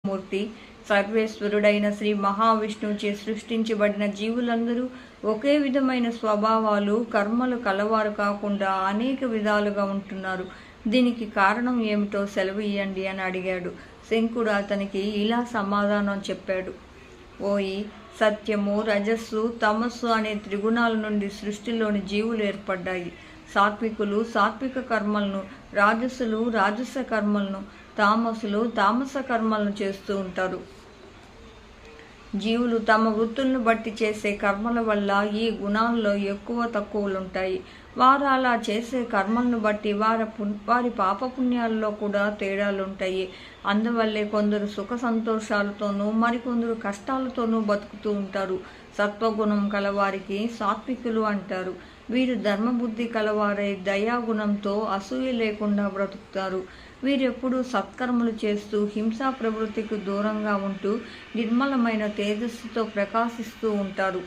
మూర్తి సర్వేశ్వరుడైన శ్రీ మహావిష్ణువుచే సృష్టించబడిన జీవులందరూ ఒకే విధమైన స్వభావాలు కర్మలు కలవారు కాకుండా అనేక విధాలుగా ఉంటున్నారు. దీనికి కారణం ఏమిటో సెలవు ఇయ్యండి అని అడిగాడు. శంకుడు అతనికి ఇలా సమాధానం చెప్పాడు. ఓయి, సత్యము, రజస్సు, తమస్సు అనే త్రిగుణాల నుండి సృష్టిలోని జీవులు ఏర్పడ్డాయి. సాత్వికులు సాత్విక కర్మలను, రాజసులు రాజస కర్మలను, తామసులు తామస కర్మలను చేస్తూ ఉంటారు. జీవులు తమ వృత్తులను బట్టి చేసే కర్మల వల్ల ఈ గుణాల్లో ఎక్కువ తక్కువలుంటాయి. వారు అలా చేసే కర్మలను బట్టి వారి పాపపుణ్యాల్లో కూడా తేడాలుంటాయి. అందువల్లే కొందరు సుఖ సంతోషాలతోనూ మరికొందరు కష్టాలతోనూ బతుకుతూ ఉంటారు. సత్వగుణం కలవారికి సాత్వికులు అంటారు. వీరు ధర్మబుద్ధి కలవారై దయాగుణంతో అసూయ లేకుండా బ్రతుకుతారు. వీరెప్పుడూ సత్కర్మలు చేస్తూ హింసా ప్రవృత్తికి దూరంగా ఉంటూ నిర్మలమైన తేజస్సుతో ప్రకాశిస్తూ ఉంటారు.